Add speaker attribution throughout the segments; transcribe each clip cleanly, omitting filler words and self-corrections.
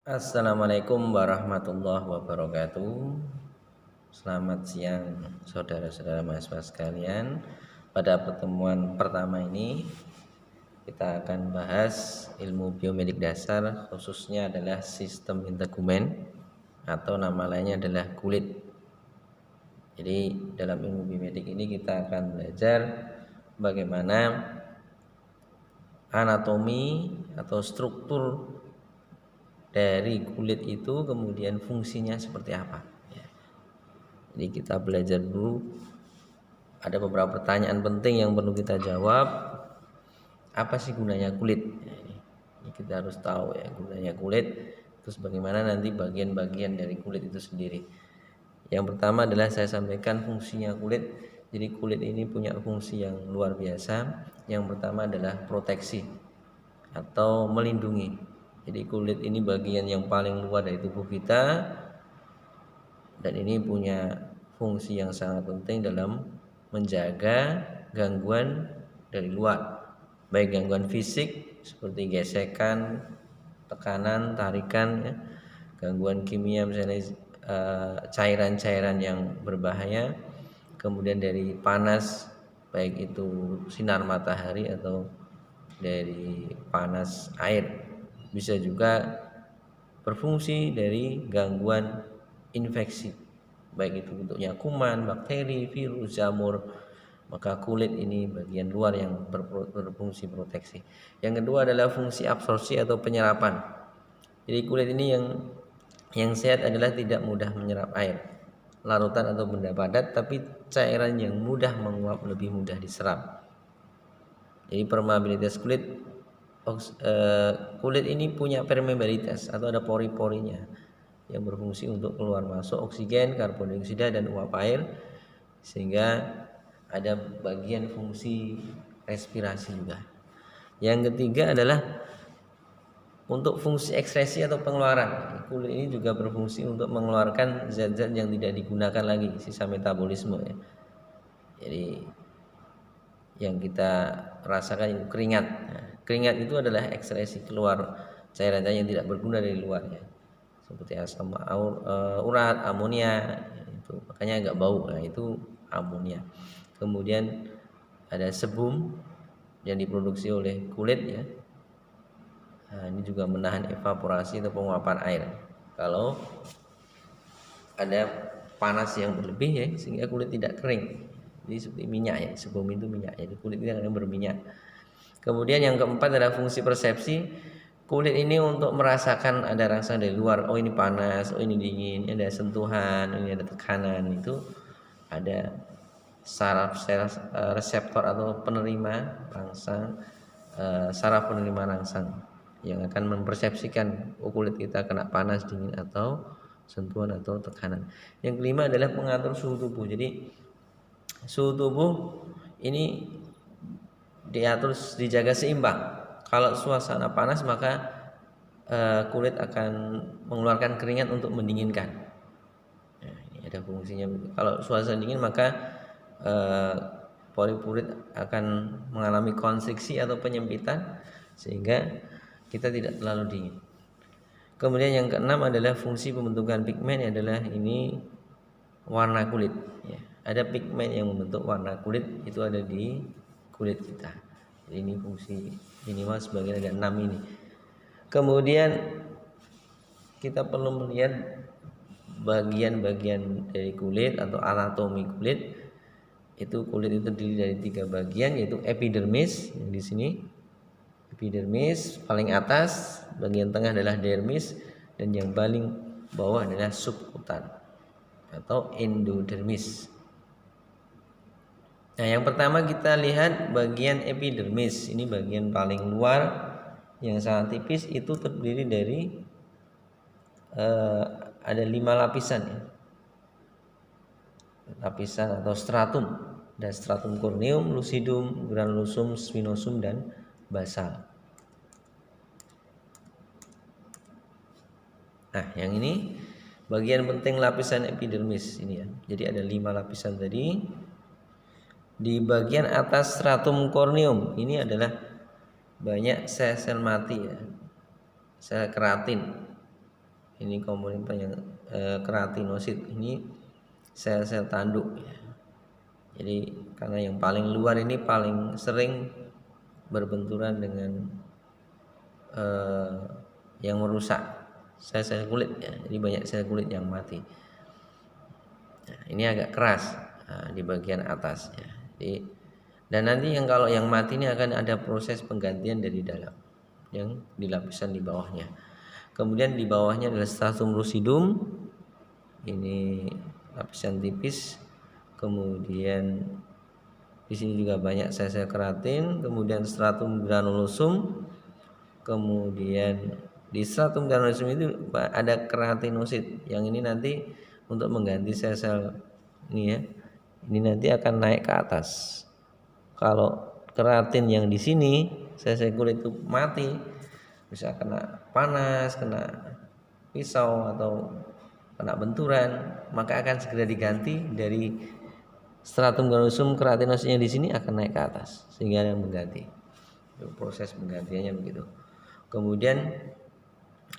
Speaker 1: Assalamualaikum warahmatullahi wabarakatuh. Selamat siang saudara-saudara mahasiswa sekalian. Pada pertemuan pertama ini kita akan bahas ilmu biomedik dasar, khususnya adalah sistem integumen atau nama lainnya adalah kulit. Jadi dalam ilmu biomedik ini kita akan belajar bagaimana anatomi atau struktur dari kulit itu, kemudian fungsinya seperti apa. Jadi kita belajar dulu. Ada beberapa pertanyaan penting yang perlu kita jawab. Apa sih gunanya kulit? Ini kita harus tahu ya gunanya kulit. Terus bagaimana nanti bagian-bagian dari kulit itu sendiri. Yang pertama adalah saya sampaikan fungsinya kulit. Jadi kulit ini punya fungsi yang luar biasa. Yang pertama adalah proteksi atau melindungi. Jadi kulit ini bagian yang paling luar dari tubuh kita, dan ini punya fungsi yang sangat penting dalam menjaga gangguan dari luar, baik gangguan fisik seperti gesekan, tekanan, tarikan, ya, gangguan kimia misalnya cairan-cairan yang berbahaya, kemudian dari panas baik itu sinar matahari atau dari panas air, bisa juga berfungsi dari gangguan infeksi baik itu bentuknya kuman, bakteri, virus, jamur. Maka kulit ini bagian luar yang berfungsi proteksi. Yang kedua adalah fungsi absorpsi atau penyerapan. Jadi kulit ini yang sehat adalah tidak mudah menyerap air, larutan atau benda padat, tapi cairan yang mudah menguap lebih mudah diserap. Jadi permeabilitas kulit ini punya permeabilitas atau ada pori-porinya yang berfungsi untuk keluar masuk oksigen, karbon dioksida, dan uap air, sehingga ada bagian fungsi respirasi juga. Yang ketiga adalah untuk fungsi ekskresi atau pengeluaran. Kulit ini juga berfungsi untuk mengeluarkan zat-zat yang tidak digunakan lagi, sisa metabolisme ya. Jadi yang kita rasakan itu keringat. Nah, keringat itu adalah ekskresi keluar cairan-cairan yang tidak berguna dari luarnya, seperti asam urat, amonia, itu makanya agak bau. Nah, itu amonia. Kemudian ada sebum yang diproduksi oleh kulit ya. Nah, ini juga menahan evaporasi atau penguapan air kalau ada panas yang berlebih ya, sehingga kulit tidak kering. Jadi seperti minyak ya, sebelum itu minyak, jadi kulit kita akan berminyak. Kemudian yang keempat adalah fungsi persepsi. Kulit ini untuk merasakan ada rangsangan dari luar. Oh ini panas, oh ini dingin, ini ada sentuhan, ini ada tekanan. Itu ada saraf reseptor atau penerima rangsang, saraf penerima rangsang yang akan mempersepsikan kulit kita kena panas, dingin, atau sentuhan atau tekanan. Yang kelima adalah pengatur suhu tubuh. Jadi suhu tubuh ini diatur, dijaga seimbang. Kalau suasana panas maka kulit akan mengeluarkan keringat untuk mendinginkan. Nah, ini ada fungsinya. Kalau suasana dingin maka pori-pori akan mengalami konstriksi atau penyempitan sehingga kita tidak terlalu dingin. Kemudian yang keenam adalah fungsi pembentukan pigmen, adalah ini warna kulit ya. Ada pigmen yang membentuk warna kulit, itu ada di kulit kita. Jadi ini fungsi minimal sebagian ada 6 ini. Kemudian kita perlu melihat bagian-bagian dari kulit atau anatomi kulit. Itu kulit itu terdiri dari 3 bagian, yaitu epidermis yang di sini. Epidermis paling atas, bagian tengah adalah dermis, dan yang paling bawah adalah subkutan atau endodermis. Nah, yang pertama kita lihat bagian epidermis. Ini bagian paling luar yang sangat tipis, itu terdiri dari ada 5 lapisan ya. Lapisan atau stratum. Dan stratum corneum, lucidum, granulosom, spinosum, dan basal. Nah, yang ini bagian penting lapisan epidermis ini ya. Jadi ada 5 lapisan tadi. Di bagian atas stratum corneum ini adalah banyak sel-sel mati ya, sel keratin. Ini komponen yang keratinosit ini sel-sel tanduk ya. Jadi karena yang paling luar ini paling sering berbenturan dengan yang merusak sel-sel kulit ya. Jadi banyak sel kulit yang mati. Nah, ini agak keras di bagian atas ya. Jadi, dan nanti kalau yang mati ini akan ada proses penggantian dari dalam yang di lapisan di bawahnya. Kemudian di bawahnya adalah stratum lucidum. Ini lapisan tipis. Kemudian di sini juga banyak sel-sel keratin. Kemudian stratum granulosum. Kemudian di stratum granulosum itu ada keratinosit. Yang ini nanti untuk mengganti sel-sel ini ya. Ini nanti akan naik ke atas. Kalau keratin yang di sini sel-sel kulit itu mati, bisa kena panas, kena pisau atau kena benturan, maka akan segera diganti dari stratum granulosum. Keratinositnya di sini akan naik ke atas sehingga yang mengganti. Proses penggantiannya begitu. Kemudian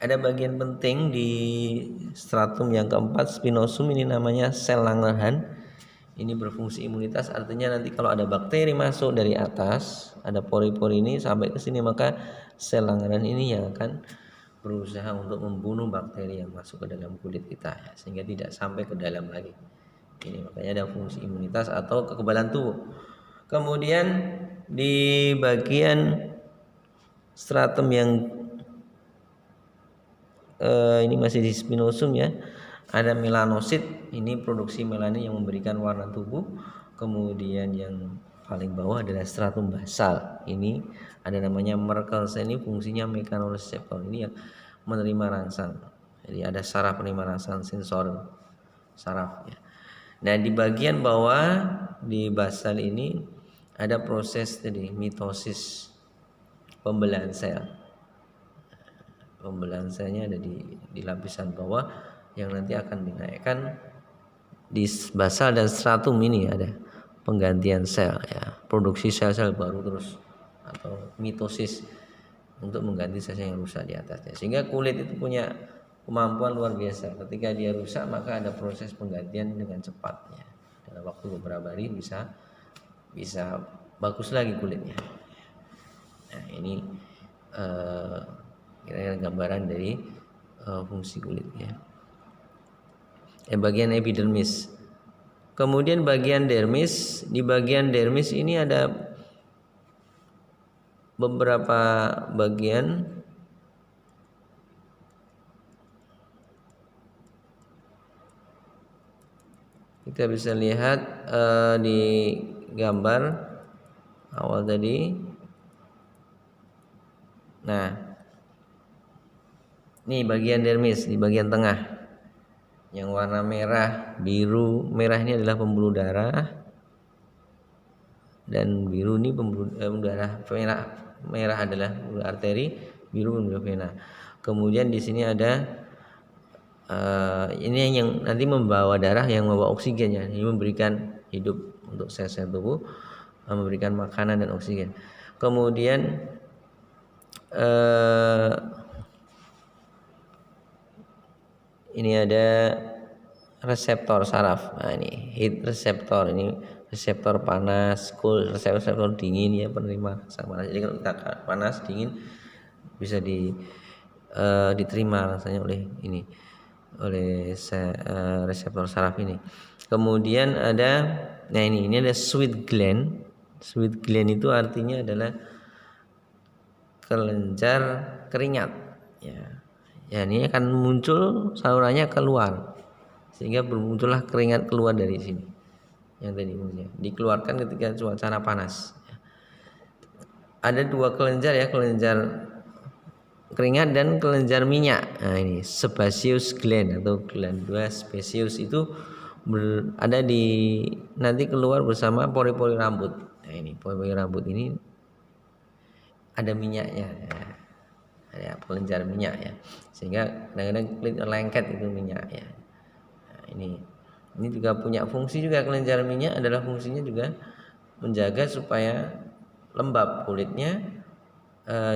Speaker 1: ada bagian penting di stratum yang keempat, spinosum, ini namanya sel Langerhans. Ini berfungsi imunitas, artinya nanti kalau ada bakteri masuk dari atas, ada pori-pori ini sampai ke sini, maka sel Langerhans ini yang akan berusaha untuk membunuh bakteri yang masuk ke dalam kulit kita ya, sehingga tidak sampai ke dalam lagi. Ini makanya ada fungsi imunitas atau kekebalan tubuh. Kemudian di bagian stratum yang ini masih di spinosum ya, ada melanosit, ini produksi melanin yang memberikan warna tubuh. Kemudian yang paling bawah adalah stratum basal, ini ada namanya Merkel cell, ini fungsinya mechanoreceptor, ini yang menerima rangsang. Jadi ada saraf penerima rangsang sensor saraf ya. Nah di bagian bawah di basal ini ada proses tadi mitosis, pembelahan sel. Pembelahan selnya ada di lapisan bawah yang nanti akan dinaikkan di basal dan stratum. Ini ada penggantian sel ya, produksi sel-sel baru terus atau mitosis untuk mengganti sel yang rusak di atasnya. Sehingga kulit itu punya kemampuan luar biasa. Ketika dia rusak maka ada proses penggantian dengan cepatnya. Dalam waktu beberapa hari bisa bagus lagi kulitnya. Nah ini kira-kira gambaran dari fungsi kulit ya. Bagian epidermis. Kemudian bagian dermis. Di bagian dermis ini ada beberapa bagian. Kita bisa lihat di gambar awal tadi. Nah, ini bagian dermis di bagian tengah. Yang warna merah, biru. Merah ini adalah pembuluh darah. Dan biru ini pembuluh darah. Merah adalah pembuluh arteri, biru pembuluh vena. Kemudian di sini ada ini yang nanti membawa darah, yang membawa oksigen ya. Ini memberikan hidup untuk sel-sel tubuh, memberikan makanan dan oksigen. Kemudian ini ada reseptor saraf. Nah ini heat reseptor, ini reseptor panas, cool, reseptor dingin ya, penerima rasa panas. Jadi kalau kita panas dingin bisa diterima rasanya oleh reseptor saraf ini. Kemudian ada, nah ini ada sweat gland. Sweat gland itu artinya adalah kelenjar keringat ya. Ya ini akan muncul salurannya keluar sehingga bermuncullah keringat keluar dari sini. Yang tadi dikeluarkan ketika cuaca panas. Ada dua kelenjar ya, kelenjar keringat dan kelenjar minyak. Nah ini sebaceous gland atau glandula sebaceous itu ada di nanti keluar bersama pori-pori rambut. Nah ini pori-pori rambut ini ada minyaknya ya. Ada kelenjar minyak ya, sehingga kadang-kadang kulit lengket itu minyak ya. Nah, ini juga punya fungsi juga. Kelenjar minyak adalah fungsinya juga menjaga supaya lembab kulitnya,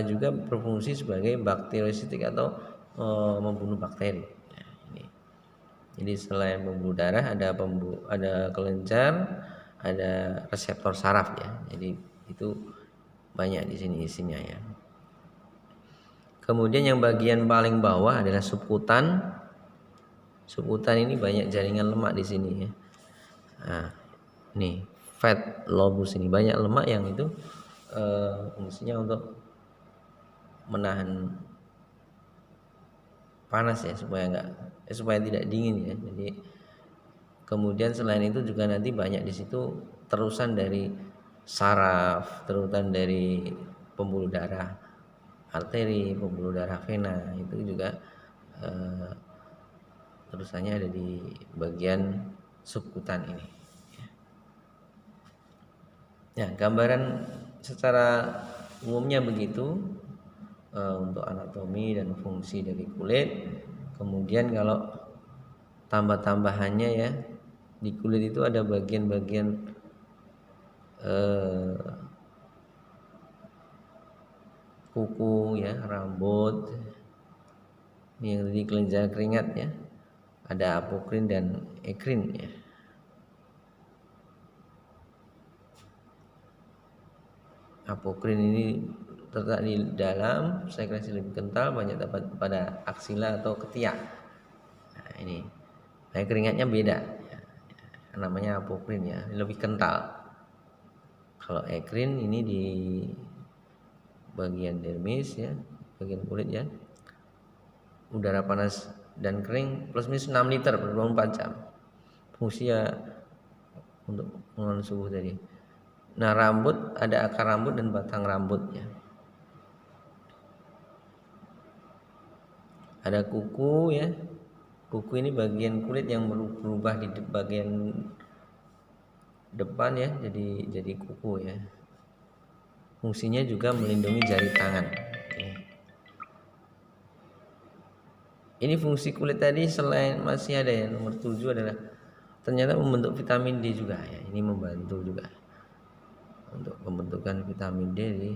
Speaker 1: juga berfungsi sebagai bakteriositik atau membunuh bakteri. Nah, ini. Jadi selain pembuluh darah ada kelenjar, ada reseptor saraf ya. Jadi itu banyak di sini isinya ya. Kemudian yang bagian paling bawah adalah subkutan. Subkutan ini banyak jaringan lemak di sini ya. Nah, nih fat lobus ini banyak lemak yang itu fungsinya untuk menahan panas ya supaya tidak dingin ya. Jadi kemudian selain itu juga nanti banyak di situ terusan dari saraf, terusan dari pembuluh darah arteri, pembuluh darah vena itu juga terusannya ada di bagian subkutan ini. Ya, gambaran secara umumnya begitu untuk anatomi dan fungsi dari kulit. Kemudian kalau tambah-tambahannya ya, di kulit itu ada bagian-bagian kuku ya, rambut. Ini yang tadi kelenjar keringat ya. Ada apokrin dan ekrin ya. Apokrin ini terletak di dalam, sekresi lebih kental, banyak dapat pada aksila atau ketiak. Nah, ini. Nah, keringatnya beda. Ya. Namanya apokrin ya, lebih kental. Kalau ekrin ini di bagian dermis ya, bagian kulit ya. Udara panas dan kering plus minus 6 liter per 24 jam. Fungsi ya untuk mengurangi suhu tadi. Nah, rambut ada akar rambut dan batang rambutnya. Ada kuku ya. Kuku ini bagian kulit yang berubah di bagian depan ya, jadi kuku ya. Fungsinya juga melindungi jari tangan. Ini fungsi kulit tadi selain masih ada ya, nomor 7 adalah ternyata membentuk vitamin D juga ya. Ini membantu juga untuk pembentukan vitamin D di